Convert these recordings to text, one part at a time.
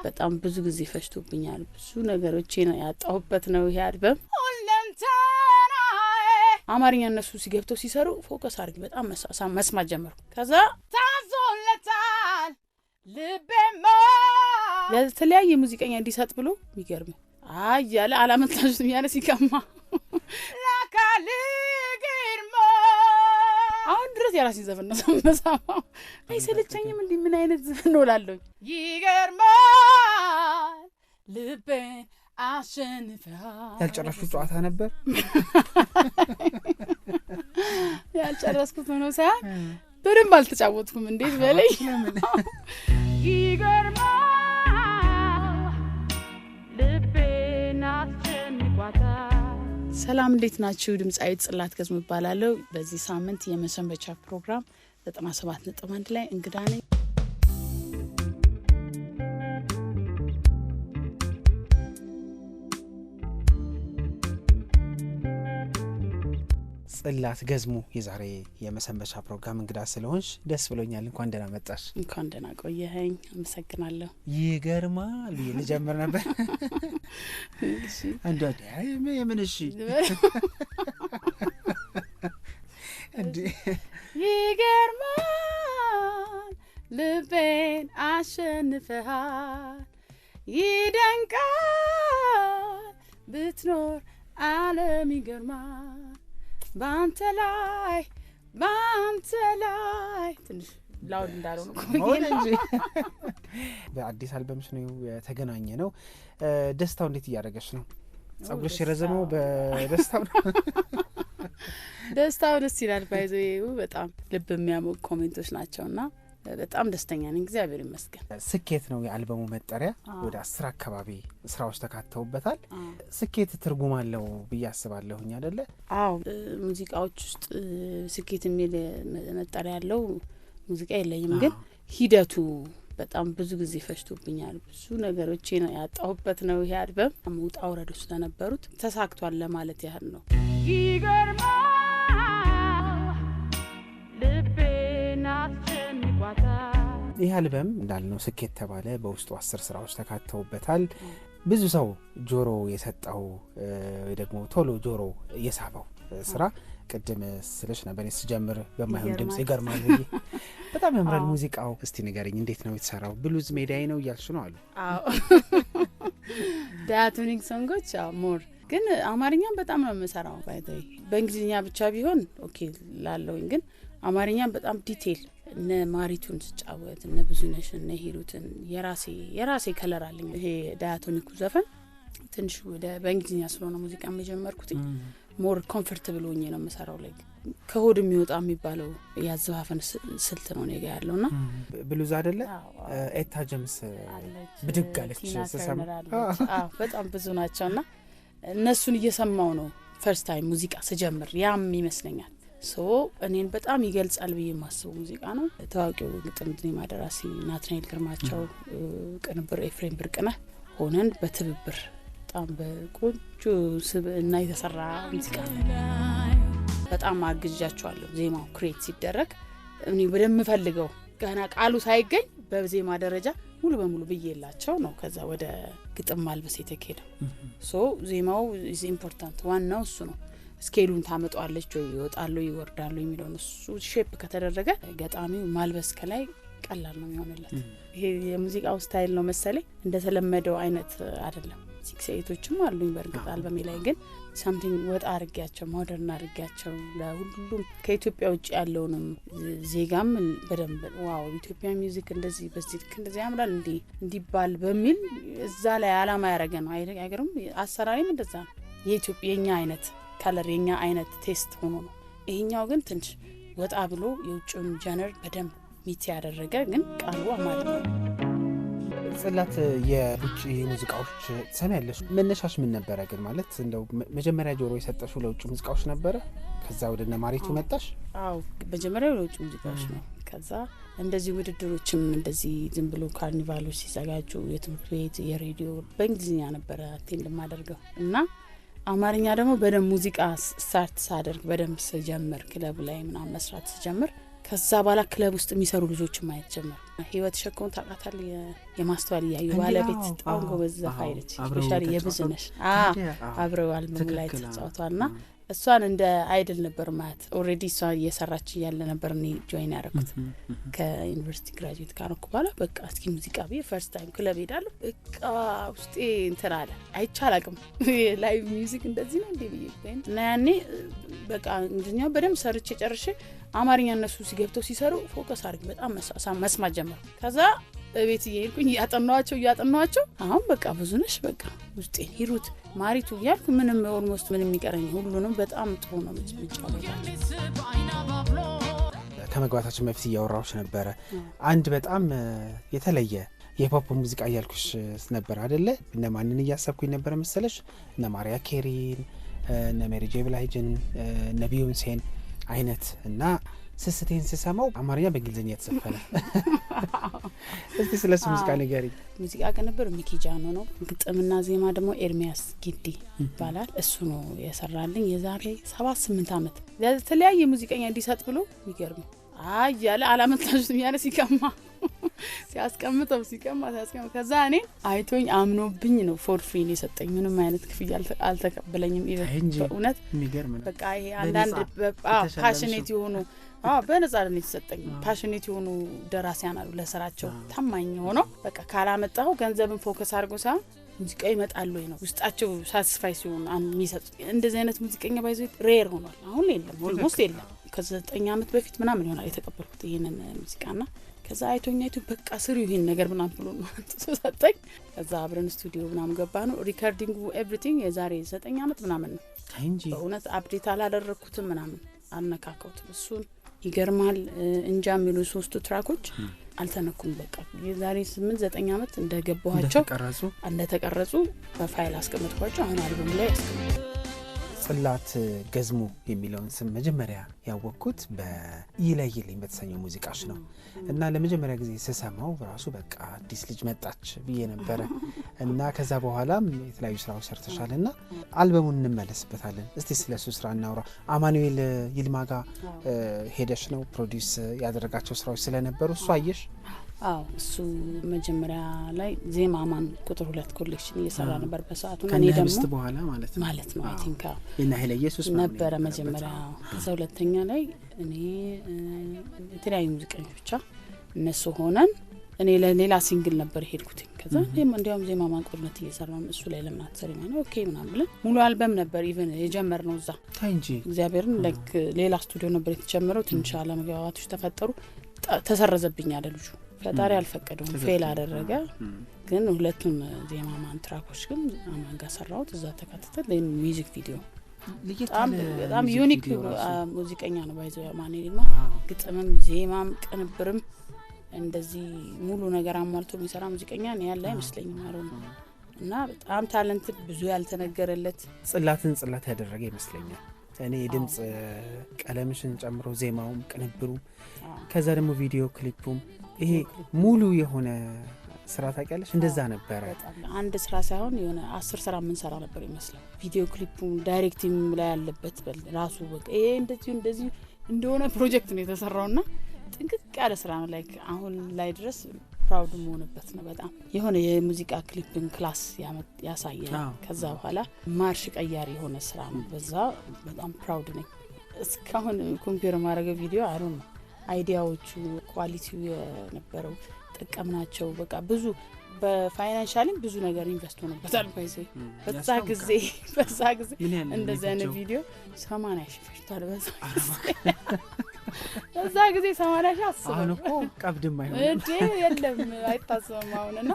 በጣም ብዙ ጊዜ ፈሽቶብኛል። ብዙ ነገሮችን ያጣሁበት ነው ይሄ አልበም። አማርኛ እነሱ ሲገብተው ሲሰሩ ፎከስ አድርጊ በጣም መስማት ጀመርኩ። ከዛ ታዞለታል ልቤማ ለተለያየ ሙዚቀኛ እንዲሰጥ ብሎ የሚገርም ያለ አላመጣሽም ያለ ሲከማ ላካል ግርማ አሁን ድረስ የራሴን ዘፈን ነው ሰማው። አይሰለቸኝም እንዴ ምን አይነት ዘፈን ነው ላለኝ ይገርማል ልቤን አሸንፈሃል። ያልጨረስኩት ጨዋታ ነበር ያልጨረስኩት ነው ሳይሆን በደንብ አልተጫወትኩም። እንዴት በለኝ ይገርማል ልቤን አሸንፏታል። ሰላም እንዴት ናችሁ? ድምጻዊት ጽላት ገዝሙ እባላለሁ። በዚህ ሳምንት የመሰንበቻ ፕሮግራም 97.1 ላይ እንግዳ ነኝ። ጽላት ገዝሙ የዛሬ የመሰንበቻ ፕሮግራም እንግዳ ስለሆንሽ ደስ ብሎኛል። እንኳን ደህና መጣሽ። እንኳን ደህና ቆየኸኝ። አመሰግናለሁ። ይገርማል ልጀምር ነበር እሺ አንዴ የምን እሺ እንዴ ይገርማል ልቤን አሸንፈሃል ይደንቃል ብትኖር ዓለም ይገርማል ባንተ ላይ ትንሽ ላውድ እንዳለው ነው እንጂ በአዲስ አልበምሽ ነው የተገናኘ ነው። ደስታው እንዴት እያደረገሽ ነው? ጸጉርሽ የረዘመው በደስታው ነው? ደስታው ደስ ይላል። ባይዘው በጣም ልብ የሚያሞቅ ኮሜንቶች ናቸውና በጣም ደስተኛ ነኝ። እግዚአብሔር ይመስገን። ስኬት ነው የአልበሙ መጠሪያ። ወደ 10 አካባቢ ስራዎች ተካተውበታል። ስኬት ትርጉም አለው ብዬ አስባለሁኝ አይደለ? አዎ ሙዚቃዎች ውስጥ ስኬት የሚል መጠሪያ ያለው ሙዚቃ የለኝም፣ ግን ሂደቱ በጣም ብዙ ጊዜ ፈሽቶብኛል። ብዙ ነገሮችን ያጣሁበት ነው ይሄ አልበም። ውጣ ውረዶች ስለነበሩት ተሳክቷል ለማለት ያህል ነው። ይገርማል ልቤን አሸንፏታል። ይህ አልበም እንዳልነው ስኬት ተባለ። በውስጡ 10 ስራዎች ተካተውበታል። ብዙ ሰው ጆሮ የሰጠው ወይ ደግሞ ቶሎ ጆሮ የሳበው ስራ ቅድም ስለሽ ነበር ስጀምር በማይሆን ድምጽ ይገርማል ብዬ በጣም ያምራል ሙዚቃው። እስቲ ንገሪኝ እንዴት ነው የተሰራው? ብሉዝ ሜዳይ ነው እያልሽ ነው አሉ። አዎ ዳያቶኒክ ሶንጎች ሞር ግን አማርኛም በጣም ነው የምሰራው። ባይዘይ በእንግሊዝኛ ብቻ ቢሆን ኦኬ ላለውኝ፣ ግን አማርኛም በጣም ዲቴል እነ ማሪቱን ስጫወት እነ ብዙነሽ እነ ሂሩትን የራሴ ከለር አለኝ። ይሄ ዳያቶኒኩ ዘፈን ትንሽ ወደ በእንግሊዝኛ ስለሆነ ሙዚቃ የጀመርኩት ሞር ኮምፎርታብል ሆኜ ነው የምሰራው። ላይ ከሆድ የሚወጣ የሚባለው ያዘፋፈን ስልት ነው ነገ ያለውና ብሉዝ አይደለ? ኤታ ጀምስ ብድግ አለች ሰሰም። አዎ በጣም ብዙ ናቸውና እነሱን እየሰማው ነው ፈርስት ታይም ሙዚቃ ስጀምር። ያም ይመስለኛል እኔን በጣም ይገልጻል ብዬ የማስበው ሙዚቃ ነው። ታዋቂው ግጥም ዜማ ደራሲ ናትናኤል ግርማቸው፣ ቅንብር ኤፍሬም ብርቅነህ ሆነን በትብብር በጣም በቆንጆ ስብዕና የተሰራ ሙዚቃ በጣም አግዣቸዋለሁ። ዜማው ክሬት ሲደረግ እኔ በደም ፈልገው ገና ቃሉ ሳይገኝ በዜማ ደረጃ ሙሉ በሙሉ ብዬላቸው ነው ከዛ ወደ ግጥም ማልበስ የተከደው። ዜማው ኢዝ ኢምፖርታንት፣ ዋናው እሱ ነው። ስኬሉን ታመጣለች ወይ ይወጣሉ ይወርዳሉ የሚለው እሱ ሼፕ ከተደረገ ገጣሚው ማልበስ ከላይ ቀላል ነው የሚሆንለት። ይሄ የሙዚቃው ስታይል ነው መሰለኝ፣ እንደተለመደው አይነት አይደለም። 6/8ዎችም አሉኝ በእርግጥ አልበሜ ላይ፣ ግን ሳምቲንግ ወጣ አርጋቸው ሞደርን አርጋቸው ለሁሉም ከኢትዮጵያ ውጭ ያለውንም ዜጋም በደንብ ዋው ኢትዮጵያ ሚውዚክ እንደዚህ በዚህ እንደዚህ ያምራል እንዲባል በሚል እዛ ላይ አላማ ያረገ ነው አይገርም። አሰራሪም እንደዛ ነው። የኢትዮጵያ የኛ አይነት ከለር የኛ አይነት ቴስት ሆኖ ነው። ይሄኛው ግን ትንሽ ወጣ ብሎ የውጭውን ጀነር በደንብ ሚት ያደረገ ግን ቃሉ አማርኛ ነው። ጽላት የውጭ ሙዚቃዎች ትሰሚያለሽ? መነሻሽ ምን ነበረ ግን? ማለት እንደው መጀመሪያ ጆሮ የሰጠሽው ለውጭ ሙዚቃዎች ነበረ? ከዛ ወደ እነ ማሪቱ መጣሽ? አዎ መጀመሪያ ለውጭ ሙዚቃዎች ነው። ከዛ እንደዚህ ውድድሮችም እንደዚህ ዝም ብሎ ካርኒቫሎች ሲዘጋጁ የትምህርት ቤት የሬዲዮ በእንግሊዝኛ ነበረ አቴንድ ማደርገው እና አማርኛ ደግሞ በደንብ ሙዚቃ ስታርት ሳደርግ በደንብ ስጀምር ክለብ ላይ ምናምን መስራት ስጀምር ከዛ በኋላ ክለብ ውስጥ የሚሰሩ ልጆችን ማየት ጀመር። ህይወት ሸኮን ታቃታል የማስተዋል ያዩ ባለቤት ጣንጎ በዛ ፋይልች ስፔሻሊ የብዝነሽ አብረው አልበም ላይ ተጫውቷልና እሷን እንደ አይድል ነበር ማለት ኦሬዲ እሷ እየሰራች ያለ ነበር እኔ ጆይን ያደረኩት ከዩኒቨርሲቲ ግራጁዌት ካረኩ በኋላ በቃ እስኪ ሙዚቃ ቢ ፈርስት ታይም ክለብ ሄዳለሁ በቃ ውስጤ እንትን አለ አይቻላቅም ላይቭ ሚውዚክ እንደዚህ ነው እንዴ ብዬ እና ያኔ በቃ እንግዲህ በደም ሰርቼ ጨርሼ አማርኛ እነሱ ሲገብተው ሲሰሩ ፎከስ አድርጌ በጣም መስማት ጀመርኩ። ከዛ ቤት እየሄድኩኝ ያጠናዋቸው አሁን በቃ ብዙነሽ በቃ ውስጤ ሂሩት ማሪቱ ያልኩ ምንም ኦልሞስት ምንም የሚቀረኝ ሁሉንም በጣም ጥሩ ነው ምጫወታው። ከመግባታችን በፊት እያወራሁሽ ነበረ አንድ በጣም የተለየ የፖፕ ሙዚቃ እያልኩሽ ነበር አይደለ? እነ ማንን እያሰብኩኝ ነበር መሰለሽ? እነ ማሪያ ኬሪን፣ እነ ሜሪ ጄ ብላይጅን፣ እነ ቢዮንሴን አይነት እና ስስቴን ስሰማው አማርኛ በእንግሊዝኛ የተዘፈነ እስቲ ስለሱ ሙዚቃ ንገሪ። ሙዚቃ ከነበር ሚኪጃኖ ነው ግጥምና ዜማ ደግሞ ኤርሚያስ ጊዲ ይባላል። እሱ ነው የሰራልኝ የዛሬ 7-8 አመት ለተለያየ ሙዚቀኛ እንዲሰጥ ብሎ ይገርም ያለ አላመጣሽም ያለ ሲቀማ ሲያስቀምጠው ከዛ እኔ አይቶኝ አምኖብኝ ነው ፎር ፍሪ ነው የሰጠኝ። ምንም አይነት ክፍያ አልተቀበለኝም። በእውነት የሚገርም ነው። በቃ ይሄ አንዳንድ ፓሽኔት የሆኑ በነጻ ነው የተሰጠኝ። ፓሽኔት የሆኑ ደራሲያን አሉ ለስራቸው ታማኝ ሆነው በቃ ካላመጣው ገንዘብን ፎከስ አድርጎ ሳይሆን ሙዚቃ ይመጣል ወይ ነው ውስጣቸው ሳቲስፋይ ሲሆን የሚሰጡት። እንደዚህ አይነት ሙዚቀኛ ባይዘው ሬር ሆኗል። አሁን የለም ኦልሞስት የለም። ከ9 አመት በፊት ምናምን ይሆናል የተቀበልኩት ይሄንን ሙዚቃና ከዛ አይቶኛይቱ በቃ ስሩ ይሄን ነገር ምናምን ብሎ ሰጠኝ። ከዛ አብረን ስቱዲዮ ምናምን ገባነው ሪካርዲንጉ ኤቭሪቲንግ የዛሬ 9 አመት ምናምን ነው እንጂ በእውነት አፕዴት አላደረኩትም ምናምን አልነካከውትም። እሱን ይገርማል እንጃ የሚሉ 3 ትራኮች አልተነኩም። በቃ የዛሬ 8-9 አመት እንደገባኋቸው እንደተቀረጹ በፋይል አስቀምጥኳቸው አሁን አልበም ላይ አስቀምጥ። ጽላት ገዝሙ የሚለውን ስም መጀመሪያ ያወቅኩት በይለይልኝ በተሰኘው ሙዚቃሽ ነው እና ለመጀመሪያ ጊዜ ስሰማው ራሱ በቃ አዲስ ልጅ መጣች ብዬ ነበር እና ከዛ በኋላም የተለያዩ ስራዎች ሰርተሻልና አልበሙን እንመለስበታለን። እስቲ ስለሱ ስራ እናውራ። አማኑኤል ይልማጋ ሄደሽ ነው ፕሮዲዩስ ያደረጋቸው ስራዎች ስለነበሩ እሱ አየሽ? እሱ መጀመሪያ ላይ ዜማ ማን ቁጥር 2 ኮሌክሽን እየሰራ ነበር በሰዓቱ ነው። እኔ ደግሞ በኋላ ማለት ነው አይ ቲንክ እና ኃይለ ኢየሱስ ነበር መጀመሪያ። ከዛ ሁለተኛ ላይ እኔ የተለያዩ ሙዚቀኞች ብቻ እነሱ ሆነን እኔ ለሌላ ሲንግል ነበር ሄድኩት። ከዛ እንዲያውም ዜማ ማን ቁጥር 2 እየሰራ ነው እሱ ላይ ለምን አትሰሪም ነው ኦኬ ምናምን ብለን ሙሉ አልበም ነበር ኢቭን የጀመርነው እዛ እንጂ እግዚአብሔርን ላይክ ሌላ ስቱዲዮ ነበር የተጀመረው። ትንሽ አለመግባባቶች ተፈጠሩ። ተሰረዘብኝ አለ ልጁ። ፈጣሪ አልፈቀደውም ፌል አደረገ። ግን ሁለቱም ዜማ ማን ትራኮች ግን አማን ጋር ሰራውት እዛ ተካተተ ሚውዚክ ቪዲዮ በጣም ዩኒክ ሙዚቀኛ ነው ባይዘው ማንኤልማ። ግጥምም ዜማም ቅንብርም እንደዚህ ሙሉ ነገር አሟልቶ የሚሰራ ሙዚቀኛ ነው ያለ አይመስለኝም ማለት ነው። እና በጣም ታለንትድ ብዙ ያልተነገረለት ጽላት ያደረገ ይመስለኛል። እኔ ድምጽ ቀለምሽን ጨምሮ ዜማውም ቅንብሩ ከዛ ደግሞ ቪዲዮ ክሊፑም ይሄ ሙሉ የሆነ ስራ ታውቂያለሽ እንደዛ ነበር። አንድ ስራ ሳይሆን የሆነ 10 ስራ ምን ሰራ ነበር ይመስላል። ቪዲዮ ክሊፑም ዳይሬክቲንግ ላይ ያለበት ራሱ በቃ ይሄ እንደዚህ እንደሆነ ፕሮጀክት ነው የተሰራውና ጥንቅቅ ያለ ስራ ነው። ላይክ አሁን ላይ ድረስ ፕራውድ መሆንበት ነው። በጣም የሆነ የሙዚቃ ክሊፕን ክላስ ያሳየ ከዛ በኋላ ማርሽ ቀያሪ የሆነ ስራ ነው። በዛ በጣም ፕራውድ ነኝ። እስካሁን ኮምፒውተር ማድረግ ቪዲዮ አይደለም አይዲያዎቹ ኳሊቲው የነበረው ተጠቀምናቸው በቃ ብዙ በፋይናንሻሊም ብዙ ነገር ኢንቨስት ሆኖበታል። በዛ ጊዜ እንደዛ አይነት ቪዲዮ 80 ሺህ ፈጅቷል። በዛ ጊዜ 80 ሺህ አስበው አሁን እኮ ቀብድም አይሆንም እንዴ የለም አይታሰብም አሁንና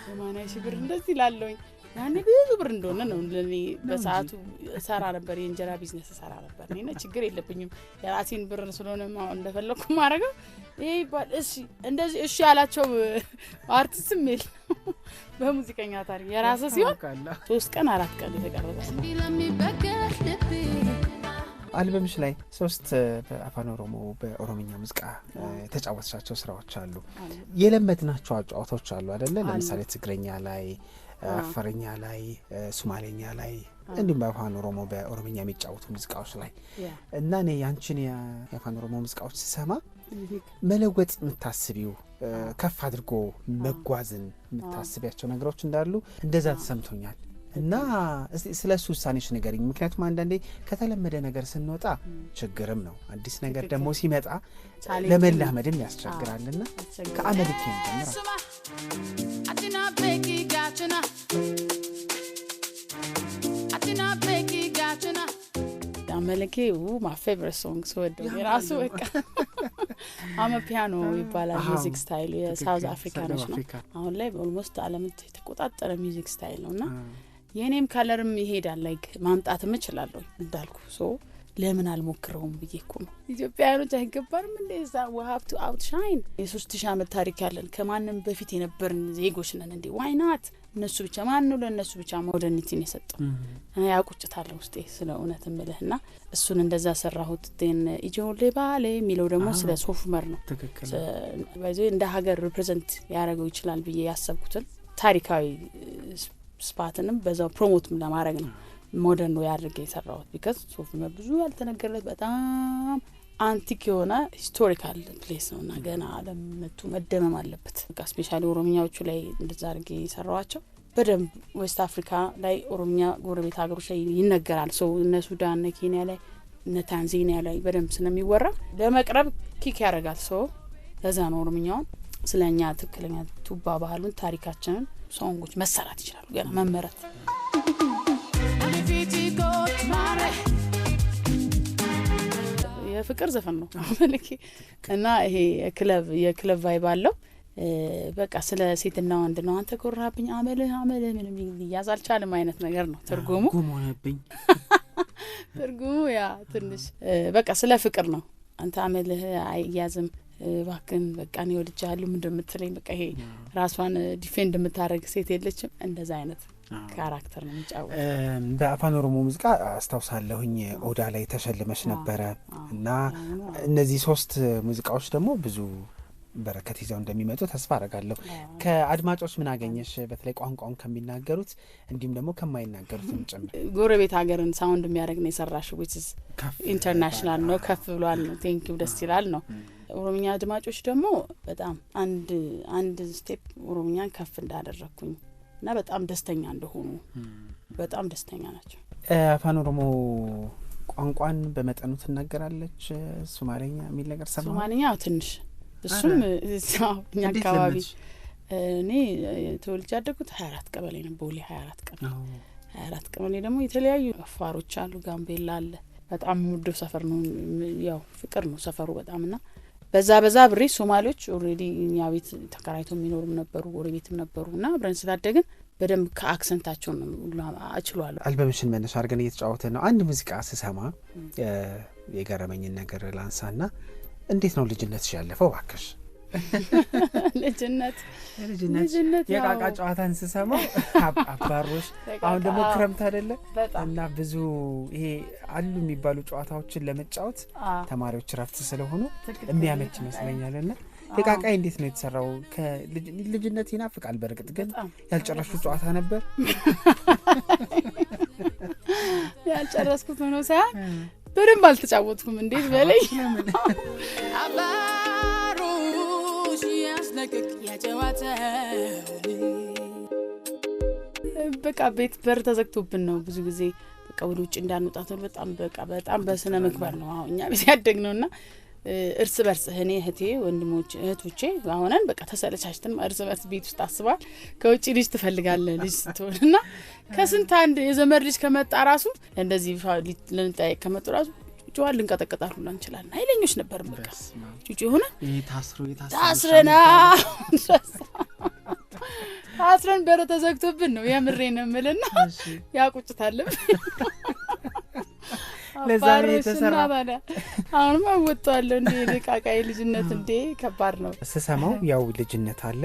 80 ሺህ ብር እንደዚህ ላለውኝ ያኔ ብዙ ብር እንደሆነ ነው ለኔ በሰዓቱ ሰራ ነበር። የእንጀራ ቢዝነስ ሰራ ነበር እኔና ችግር የለብኝም የራሴን ብር ስለሆነ እንደፈለኩ ማረጋው ይባል እሺ እንደዚህ እሺ ያላቸው አርቲስትም ሜል በሙዚቀኛ ታሪክ የራሱ ሲሆን 3 ቀን 4 ቀን የተቀረጸ አልበምሽ ላይ 3 በአፋን ኦሮሞ በኦሮምኛ ሙዚቃ ተጫወተሻቸው ስራዎች አሉ። የለመድናቸው አጫዋቶች አሉ አይደለ? ለምሳሌ ትግረኛ ላይ አፋርኛ ላይ ሶማሌኛ ላይ እንዲሁም በአፋን ኦሮሞ በኦሮምኛ የሚጫወቱ ሙዚቃዎች ላይ እና እኔ ያንቺን የአፋን ኦሮሞ ሙዚቃዎች ስሰማ መለወጥ የምታስቢው ከፍ አድርጎ መጓዝን የምታስቢያቸው ነገሮች እንዳሉ እንደዛ ተሰምቶኛል። እና ስለሱ ውሳኔሽ ንገሪኝ። ምክንያቱም አንዳንዴ ከተለመደ ነገር ስንወጣ ችግርም ነው፣ አዲስ ነገር ደግሞ ሲመጣ ለመላመድም ያስቸግራልና ከአመልኬ ጀምራ አመልኬ my favorite song ወደው የራሱ በቃ አመ ፒያኖ ይባላል ሚውዚክ ስታይል የሳውዝ አፍሪካኖች ነው። አሁን ላይ ኦልሞስት ዓለምን የተቆጣጠረ ሚውዚክ ስታይል ነውና የኔም ካለርም ይሄዳል ላይክ ማምጣትም እችላለሁ እንዳልኩ ሶ ለምን አልሞክረውም ብዬኩ ነው። ኢትዮጵያውያኖች አይገባርም እንደዛ we have to outshine የ3000 ዓመት ታሪክ ያለን ከማንም በፊት የነበርን ዜጎች ነን እንዴ why not እነሱ ብቻ ማን ነው ለነሱ ብቻ ሞደርኒቲን የሰጠው ያቁጭታለሁ ውስጤ ስለ እውነት እምልህና እሱን እንደዛ ሰራሁት ቴን ኢጆሌ ባሌ የሚለው ደግሞ ስለ ሶፍመር ነው ባይዘይ እንደ ሀገር ሪፕሬዘንት ያደርገው ይችላል ብዬ ያሰብኩትን ታሪካዊ ስፓትንም በዛው ፕሮሞት ለማድረግ ነው ሞደርን ነው ያድርገ የሰራሁት because ሶፍመር ብዙ ያልተነገረለት በጣም አንቲክ የሆነ ሂስቶሪካል ፕሌስ ነውና ገና ዓለምቱ መደመም አለበት። በቃ ስፔሻሊ ኦሮሚያዎቹ ላይ እንደዛ አድርጌ የሰራዋቸው በደንብ ዌስት አፍሪካ ላይ ኦሮሚያ ጎረቤት ሀገሮች ላይ ይነገራል። ሶ እነ ሱዳን እነ ኬንያ ላይ እነ ታንዛኒያ ላይ በደንብ ስለሚወራ ለመቅረብ ኪክ ያደርጋል። ሶ ለዛ ነው ኦሮሚያውን ስለኛ ትክክለኛ ቱባ ባህሉን ታሪካችንን ሶንጎች መሰራት ይችላሉ ገና መመረት የፍቅር ዘፈን ነው መልኬ እና ይሄ የክለብ ቫይብ አለው። በቃ ስለ ሴትና ወንድ ነው። አንተ ኮራብኝ አመለ ምንም ይያዛል ቻለም አይነት ነገር ነው ትርጉሙ ሆነብኝ ትርጉሙ ያ ትንሽ በቃ ስለ ፍቅር ነው። አንተ አመልህ አይያዝም ባክን በቃ ነው ወድጃለሁ እንደምትለኝ በቃ ይሄ ራስዋን ዲፌንድ የምታረግ ሴት የለችም እንደዛ አይነት ካራክተር ነው የሚጫወተው። በአፋን ኦሮሞ ሙዚቃ አስታውሳለሁኝ ኦዳ ላይ ተሸልመሽ ነበረ እና እነዚህ 3 ሙዚቃዎች ደግሞ ብዙ በረከት ይዘው እንደሚመጡ ተስፋ አደርጋለሁ። ከአድማጮች ምን አገኘሽ? በተለይ ቋንቋውን ከሚናገሩት እንዲሁም ደግሞ ከማይናገሩትም ጭምር ጎረቤት ሀገርን ሳውንድ የሚያደርግ ነው የሰራሽው which is ኢንተርናሽናል ነው ከፍ ብሏል ነው ቴንክ ዩ ደስ ይላል ነው። ኦሮምኛ አድማጮች ደግሞ በጣም አንድ ስቴፕ ኦሮምኛን ከፍ እንዳደረኩኝ እና በጣም ደስተኛ እንደሆኑ በጣም ደስተኛ ናቸው። አፋን ኦሮሞ ቋንቋን በመጠኑ ትናገራለች። ሶማሌኛ የሚል ነገር ሰማሁ። ሶማሌኛ ትንሽ እሱም እኛ አካባቢ እኔ ተወልጄ ያደግኩት 24 ቀበሌ ነው ቦሌ 24 ቀበሌ ደግሞ የተለያዩ አፋሮች አሉ ጋምቤላ አለ በጣም ሙሉ ሰፈር ነው ያው ፍቅር ነው ሰፈሩ በጣምና በዛ ብሬ ሶማሌዎች ኦሬዲ እኛ ቤት ተከራይተው የሚኖሩም ነበሩ ጎረቤትም ነበሩና አብረን ስላደግን በደንብ ከአክሰንታቸው ነው አችሏል። አልበምሽን መነሻ አድርገን እየተጫወተ ነው። አንድ ሙዚቃ ስሰማ የገረመኝን ነገር ላንሳና እንዴት ነው ልጅነትሽ ያለፈው ባክሽ? ልጅነት የቃቃ ጨዋታን ስሰማ አባሮሽ አሁን ደግሞ ክረምት አይደለ እና ብዙ ይሄ አሉ የሚባሉ ጨዋታዎችን ለመጫወት ተማሪዎች ረፍት ስለሆኑ የሚያመች ይመስለኛልና የቃቃ እንዴት ነው የተሰራው? ከልጅነት ይናፍቃል። በርግጥ ግን ያልጨረሹ ጨዋታ ነበር ያልጨረስኩት ነው ሳይሆን በደንብ አልተጫወትኩም። እንዴት በለኝ አባሩሽ ያስነቅቅ ያጨዋታ በቃ ቤት በር ተዘግቶብን ነው ብዙ ጊዜ በቃ ወደ ውጭ እንዳንወጣ በጣም በስነ ምግባር ነው አሁን እኛ ቤት ያደግነውና እርስ በርስ እኔ እህቴ ወንድሞቼ እህቶቼ አሁንን በቃ ተሰለቻችተን እርስ በርስ ቤት ውስጥ አስባል ከውጪ ልጅ ትፈልጋለህ ልጅ ስትሆንና ከስንት አንድ የዘመድ ልጅ ከመጣ ራሱ እንደዚህ ለንጣይ ከመጡ ራሱ ጆዋል እንቀጠቀጣሉ እንችላለን። ኃይለኞች ነበር በቃ ጩጩ ሆነ ታስረና ታስረን በር ተዘግቶብን ነው የምሬን እምልና ያቁጭታለም ለዛሬ ተሰራ አሁን ማወጣው እንዴ ለቃቃይ ልጅነት እንዴ ከባድ ነው ስሰማው። ያው ልጅነት አለ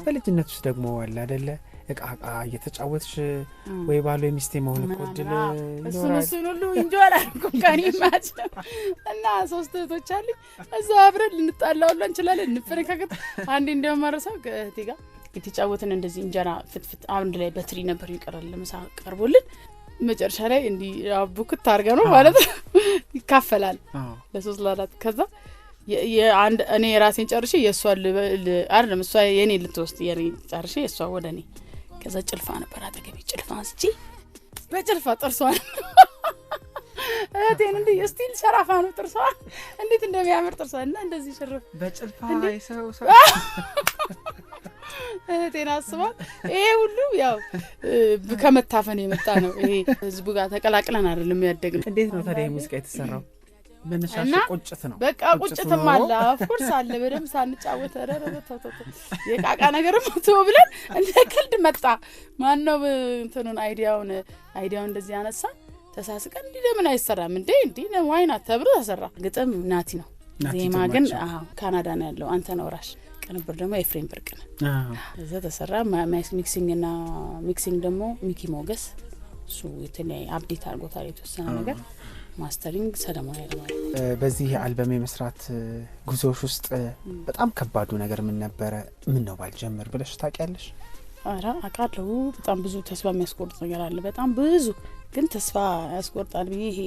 በልጅነት ውስጥ ደግሞ አለ አይደለ እቃቃ እየተጫወትሽ ወይ ባሎ የሚስቴ መሆን ቆድል እሱን ሁሉ እንጆላ ኮካኒ ማች እና 3 እህቶች አሉኝ እዛው አብረን ልንጣላው እንችላለን እንፈረካከት። አንዴ እንደማረሳው እህቴ ጋር የተጫወትን እንደዚህ እንጀራ ፍትፍት አንድ ላይ በትሪ ነበር ይቀራል ለምሳ ቀርቦልን መጨረሻ ላይ እንዲ አቡኩት ታርጋ ነው ማለት ይካፈላል ለ3 ለ4 ከዛ የአንድ እኔ ራሴን ጨርሼ የሷ አይደለም እሷ የኔ ልትወስድ የኔ ጨርሼ የሷ ወደ እኔ ከዛ ጭልፋ ነበር አጠገቤ ጭልፋ አንስቼ በጭልፋ ጥርሷን እቴን እንዴ ስቲል ሸራፋ ነው ጥርሷ እንዴት እንደሚያምር ጥርሷ እና እንደዚህ ሽርፍ በጭልፋ ይሰው እቴን አስባ ይሄ ሁሉ ያው ከመታፈን የመጣ ነው። ይሄ ህዝቡ ጋር ተቀላቅለን አይደለም ያደግነው። እንዴት ነው ታዲያ ሙዚቃ የተሰራው? በነሻሽ ቁጭት ነው። በቃ ቁጭትም አለ ኦፍኮርስ አለ። በደም ሳንጫወት የቃቃ ነገርም ተው ብለን እንደ ቀልድ መጣ። ማን ነው እንትኑን አይዲያውን እንደዚህ ያነሳ ተሳስቀን እንዴ ለምን አይሰራም እንዴ ነው ዋይና ተብሎ ተሰራ። ግጥም ናቲ ነው። ዜማ ግን ካናዳ ነው ያለው አንተ ነው ራሽ ቅንብር ደግሞ ኤፍሬም ብርቅነ እዛ ተሰራ። ሚክሲንግ ደግሞ ሚኪ ሞገስ እሱ የተለያየ አፕዴት አድርጎታል የተወሰነ ነገር ማስተሪንግ ሰለሞን ያለው። በዚህ አልበም የመስራት ጉዞሽ ውስጥ በጣም ከባዱ ነገር ምን ነበር? ምን ነው ባልጀምር ብለሽ ታውቂያለሽ? አራ አቃለው በጣም ብዙ ተስፋ የሚያስቆርጥ ነገር አለ። በጣም ብዙ ግን ተስፋ ያስቆርጣል። ይሄ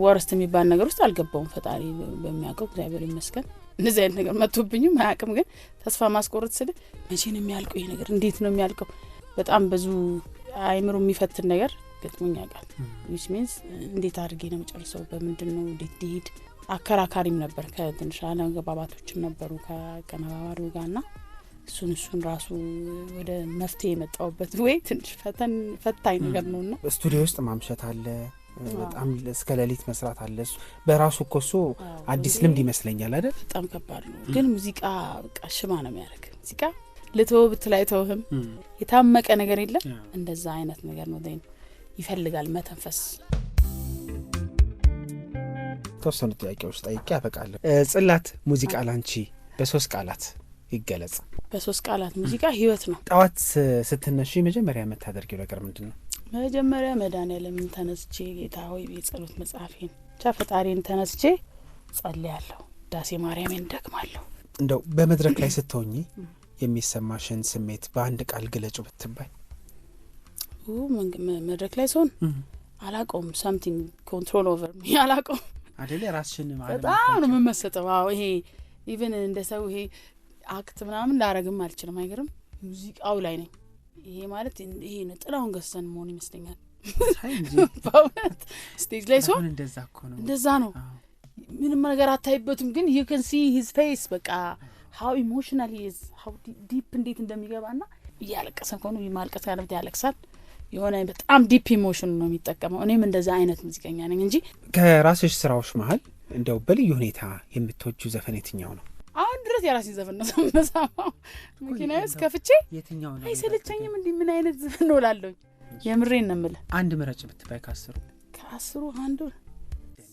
ወርስት የሚባል ነገር ውስጥ አልገባውም። ፈጣሪ በሚያውቀው እግዚአብሔር ይመስገን እንደዚህ አይነት ነገር መጥቶብኝም አያውቅም። ግን ተስፋ ማስቆርጥ ስለ መቼ ነው የሚያልቀው ይሄ ነገር እንዴት ነው የሚያልቀው? በጣም ብዙ አይምሮ የሚፈትን ነገር ገጥሞኝ ያውቃል። which means እንዴት አድርጌ ነው የምጨርሰው በምንድነው እንዴት ዲድ አከራካሪም ነበር። ከትንሽ አለመግባባቶችም ነበሩ ከቀናባሪው ጋርና እሱን ራሱ ወደ መፍትሄ የመጣውበት ወይ ትንሽ ፈታኝ ነገር ነውና ስቱዲዮ ውስጥ ማምሸት አለ። በጣም እስከ ሌሊት መስራት አለ። በራሱ ኮሶ አዲስ ልምድ ይመስለኛል አይደል? በጣም ከባድ ነው። ግን ሙዚቃ በቃ ሽማ ነው የሚያደርግ። ሙዚቃ ለተወው ብትላይተውህም የታመቀ ነገር የለም። እንደዛ አይነት ነገር ነው ደን ይፈልጋል መተንፈስ። ተወሰኑ ጥያቄዎች ጠይቄ ያበቃለሁ። ጽላት ሙዚቃ ላንቺ በሶስት ቃላት ይገለጽ። በሶስት ቃላት ሙዚቃ ህይወት ነው። ጣዋት ስትነሺ መጀመሪያ የምታደርጊው ነገር ምንድነው? መጀመሪያ መድኃኒዓለምን ተነስቼ ጌታ ሆይ በጸሎት መጽሐፌን ፈጣሪን ተነስቼ ጸልያለሁ። ዳሴ ማርያምን ደግማለሁ። እንደው በመድረክ ላይ ስትሆኚ የሚሰማሽን ስሜት በአንድ ቃል ግለጹ ብትባይ? መድረክ ላይ ሰውን አላውቀውም። something control over me አላውቀውም አይደለ? ራስሽን ማለት በጣም ነው የምመስጠው። አዎ ይሄ ኢቭን እንደ ሰው ይሄ አክት ምናምን ላረግም አልችልም። አይገርም ሙዚቃው ላይ ነኝ። ይሄ ማለት ይሄ ነው ጥላውን ገሰን መሆን ይመስለኛል። በእውነት ስቴጅ ላይ ሰው እንደዛ ነው። ምንም ነገር አታይበትም ግን you can see his face በቃ how emotional he is how deep እንዴት እንደሚገባና ያለቀሰ ከሆነ ይማልቀስ ያለበት ያለቅሳል። የሆነ በጣም ዲፕ ኢሞሽን ነው የሚጠቀመው። እኔም እንደዛ አይነት ሙዚቀኛ ነኝ እንጂ ከራስሽ ስራዎች መሃል እንደው በልዩ ሁኔታ የምትወጂው ዘፈን የትኛው ነው? አሁን ድረስ የራሴ ዘፈን ነው የምሰማው። ምክንያቱም ከፍቼ የትኛው ነው አይሰለቸኝም። እንዴ ምን አይነት ዘፈን ነው ላለሁ የምሬን ነው የምልህ። አንድ ምረጭ ብትባይ ከአስሩ አንዱ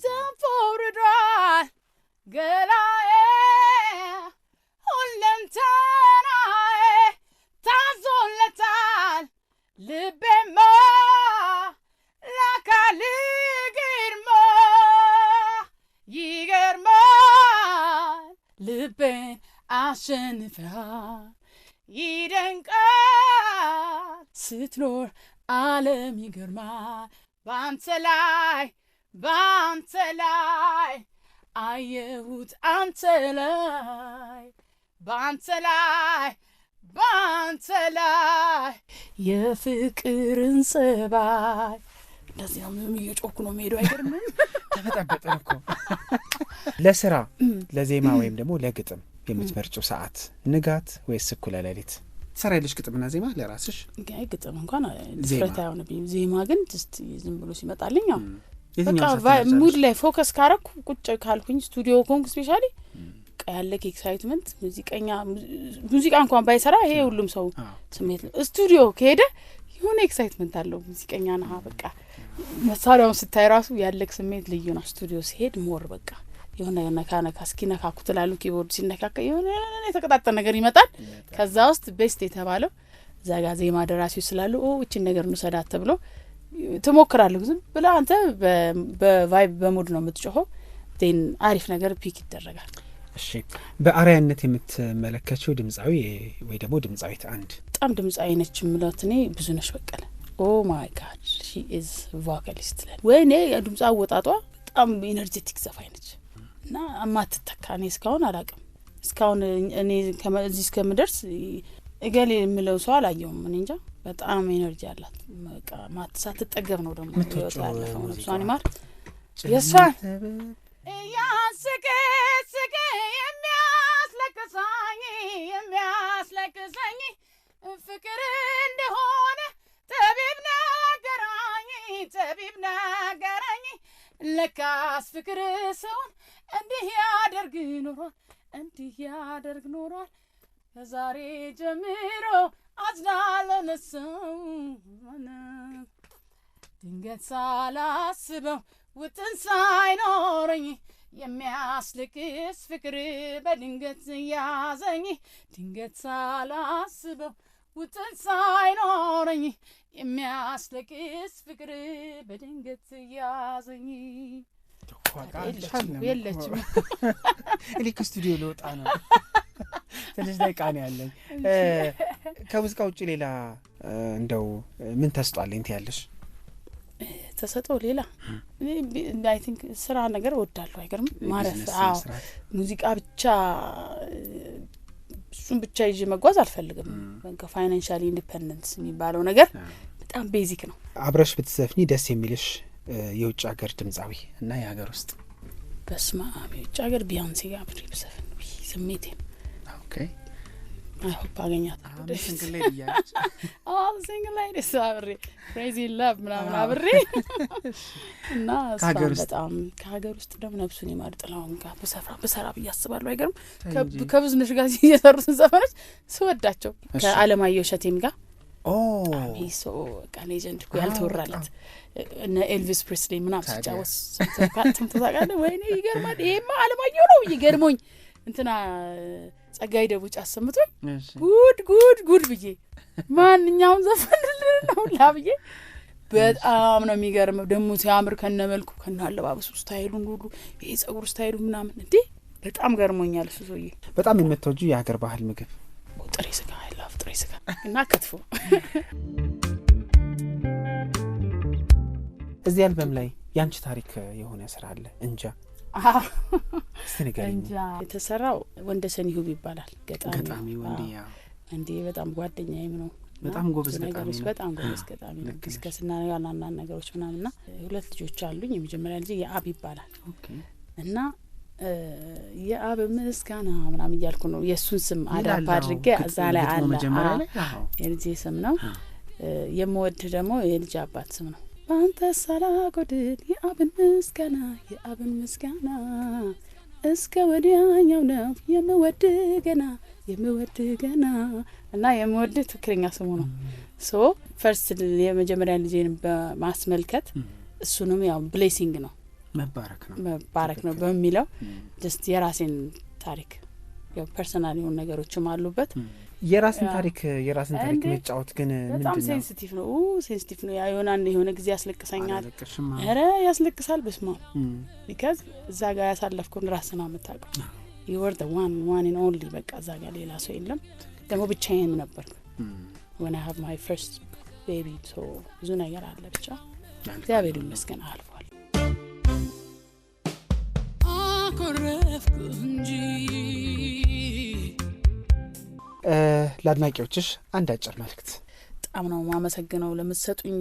ዘንፎርዷል ገላዬ ሁለንተናዬ ታዞለታል ልቤማ ለአካል ግርማ ይገርማል ልቤን አሸንፈሃል ይደንቃል ስትኖር ዓለም ይገርማል ባንተ ላይ አየሁት አንተ ላይ ባንተ ላይ የፍቅርን ጸባይ እንደዚህ ነው የሚጮኩ ነው የሚሄዱ አይገርምም? ተፈጣበጠን እኮ። ለስራ ለዜማ ወይም ደግሞ ለግጥም የምትመርጪው ሰዓት ንጋት ወይስ እኩለ ሌሊት? ትሰሪያለሽ ግጥምና ዜማ ለራስሽ? ጋይ ግጥም እንኳን ፍሬታ አይሆንብኝም። ዜማ ግን just ዝም ብሎ ሲመጣልኝ በቃ ሙድ ላይ ፎከስ ካረኩ ቁጭ ካልኩኝ ስቱዲዮ ኮንክ ስፔሻሊ ያለክ ኤክሳይትመንት ሙዚቃ እንኳን ባይሰራ ይሄ ሁሉም ሰው ስሜት ነው። ስቱዲዮ ከሄደ የሆነ ኤክሳይትመንት አለው ሙዚቀኛ ነህ በቃ መሳሪያውን ስታይ ራሱ ያለክ ስሜት ልዩ ነው። ስቱዲዮ ሲሄድ ሞር በቃ የሆነ ነካ እስኪነካኩ ትላሉ ኪቦርድ ሲነካካ የሆነ የተቀጣጠለ ነገር ይመጣል። ከዛ ውስጥ ቤስት የተባለው ዛጋ ዜማ ደራሲው ስላሉ እቺ ነገር ነው ሰዳት ተብሎ ትሞክራለህ። ዝም ብላ አንተ በቫይብ በሙድ ነው የምትጮኸው ዴን አሪፍ ነገር ፒክ ይደረጋል። እሺ በአሪያነት የምትመለከችው ድምጻዊ ወይ ደግሞ ድምጻዊት አንድ በጣም ድምጻዊ ነች ምላት እኔ ብዙነሽ በቀለ ኦ ማይ ጋድ ሺ ኢዝ ቮካሊስት ወይኔ ድምጻ ወጣጧ በጣም ኢነርጂቲክ ዘፋኝ ነች። እና ማትተካ እኔ እስካሁን አላቅም እስካሁን እኔ እዚህ እስከምደርስ እገሌ የምለው ሰው አላየሁም እኔ እንጃ በጣም ኤነርጂ አላት በቃ ሳትጠገብ ነው ደግሞ ያለፈው ነፍሷን ይማር የሷን ያስከስከ የሚያስለቅሰኝ ፍቅር እንደሆነ ጠቢብ ነገረኝ ለካስ ፍቅር ሰውን እንዲህ ያደርግ ኖሯል ከዛሬ ጀምሮ አዝናለነሰው ድንገት ሳላስበው ውጥን ሳይኖረኝ የሚያስለቅስ ፍቅር በድንገት ያዘኝ ድንገት ሳላስበው ውጥን ሳይኖረኝ የሚያስለቅስ ፍቅር በድንገት ያዘኝ የለችም እኔ ከስቱዲዮ ልወጣ ነው ትንሽ ደቂቃ ነው ያለኝ ከሙዚቃ ውጭ ሌላ እንደው ምን ተስጧል እንት ያለሽ ተሰጠው ሌላ አይ ቲንክ ስራ ነገር ወዳለሁ አይገርም ማረፍ ሙዚቃ ብቻ እሱን ብቻ ይዤ መጓዝ አልፈልግም በቃ ፋይናንሻሊ ኢንዲፔንደንስ የሚባለው ነገር በጣም ቤዚክ ነው አብረሽ ብትዘፍኒ ደስ የሚልሽ የውጭ ሀገር ድምጻዊ እና የሀገር ውስጥ በስማ የውጭ ሀገር ቢያንሴ ጋር አብሬ ብዘፍን ስሜቴ ኦኬ አይ ሆፕ አገኛታለሁ ሲንግል ሌዲ ያለች ሲንግል ሌዲ አብሬ ክሬዚ ላቭ ምናምን አብሬ እና በጣም ከሀገር ውስጥ ደግሞ ነፍሱን ይማር ጥላሁን ጋር በሰራ ብዬ አስባለሁ አይገርም ከብዙነሽ ጋር እየሰሩትን ዘፈኖች ስወዳቸው ከአለማየሁ እሸቴም ጋር ሶ ሌጀንድ እኮ ያልተወራለት እነ ኤልቪስ ፕሬስሊ ምናምን ሲጫወት ተምተታቃለ ወይኔ ይገርማል ይሄማ አለማየሁ ነው ይገርሞኝ እንትና ጸጋይ ደቡጭ አሰምቶኝ ጉድ ብዬ ማንኛውም ዘፈን ነው ላብዬ በጣም ነው የሚገርመው ደግሞ ሲያምር ከነመልኩ ከነአለባበሱ ስታይሉን ሁሉ ይሄ ጸጉሩ ስታይሉ ምናምን እንዴ በጣም ገርሞኛል እሱ ሰውዬ በጣም የምትወጁ የሀገር ባህል ምግብ ጥሬ ስጋ አይላፍ ጥሬ ስጋ እና ክትፎ እዚህ አልበም ላይ ያንቺ ታሪክ የሆነ ስራ አለ እንጃ እንጃ የተሰራው ወንደሰን ይሁብ ይባላል ገጣሚ ወንዲያ እንዴ በጣም ጓደኛዬም ነው በጣም ጎበዝ ገጣሚ ነው ዲስከስና ያናና ነገሮች ምናምንና ሁለት ልጆች አሉኝ የመጀመሪያ ልጅ የአብ ይባላል እና የአብ ምስጋና ምናምን እያልኩ ነው የሱን ስም አዳፕ አድርጌ እዛ ላይ አለ የልጄ ስም ነው የምወድ ደግሞ የልጅ አባት ስም ነው አንተ ሳላጎድል የአብን ምስጋና እስከ ወዲያኛው ነው የምወድ ገና እና የምወድ ትክክለኛ ስሙ ነው ሶ ፈርስት የመጀመሪያ ልጄን በማስመልከት እሱንም ያው ብሌሲንግ ነው መባረክ ነው በሚለው ጀስት የራሴን ታሪክ ያው ፐርሰናል የሆኑ ነገሮችም አሉበት የራስን ታሪክ መጫወት ግን በጣም ሴንሲቲቭ ነው የሆነ ጊዜ ያስለቅሰኛል ኧረ ያስለቅሳል በስማ ቢካዝ እዛ ጋር ያሳለፍኩን ራስና መታቀም you were the one and only በቃ እዛ ጋር ሌላ ሰው የለም ደግሞ ብቻዬን ነበርኩ when I have my first baby so ብዙ ነገር አለ ብቻ እግዚአብሔር ይመስገን አልፏል አኮረፍኩ እንጂ ለአድናቂዎችሽ አንድ አጭር መልእክት በጣም ነው ማመሰግነው ለምትሰጡኝ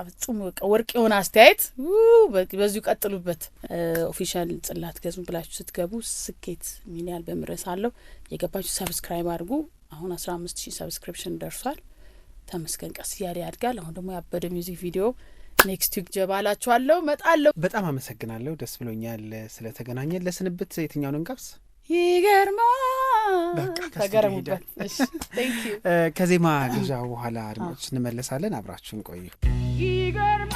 ፍጹም ወርቅ የሆነ አስተያየት በዚሁ ቀጥሉበት ኦፊሻል ጽላት ገዙ ብላችሁ ስትገቡ ስኬት ሚሊዮን በመድረስ አለው የገባችሁ ሰብስክራይብ አድርጉ አሁን 15000 ሰብስክሪፕሽን ደርሷል ተመስገን ቀስ ያለ ያድጋል አሁን ደግሞ ያበደ ሚውዚክ ቪዲዮ ኔክስት ዊክ ጀባላችኋለሁ መጣለሁ በጣም አመሰግናለሁ ደስ ብሎኛል ስለተገናኘን ለስንብት የትኛውን እንጋብዝ ይገርማል ተገረሙበት እሺ ቴንክ ዩ ከዜማ ግብዣ በኋላ አድማጮች እንመለሳለን አብራችሁን ቆዩ ይገርማል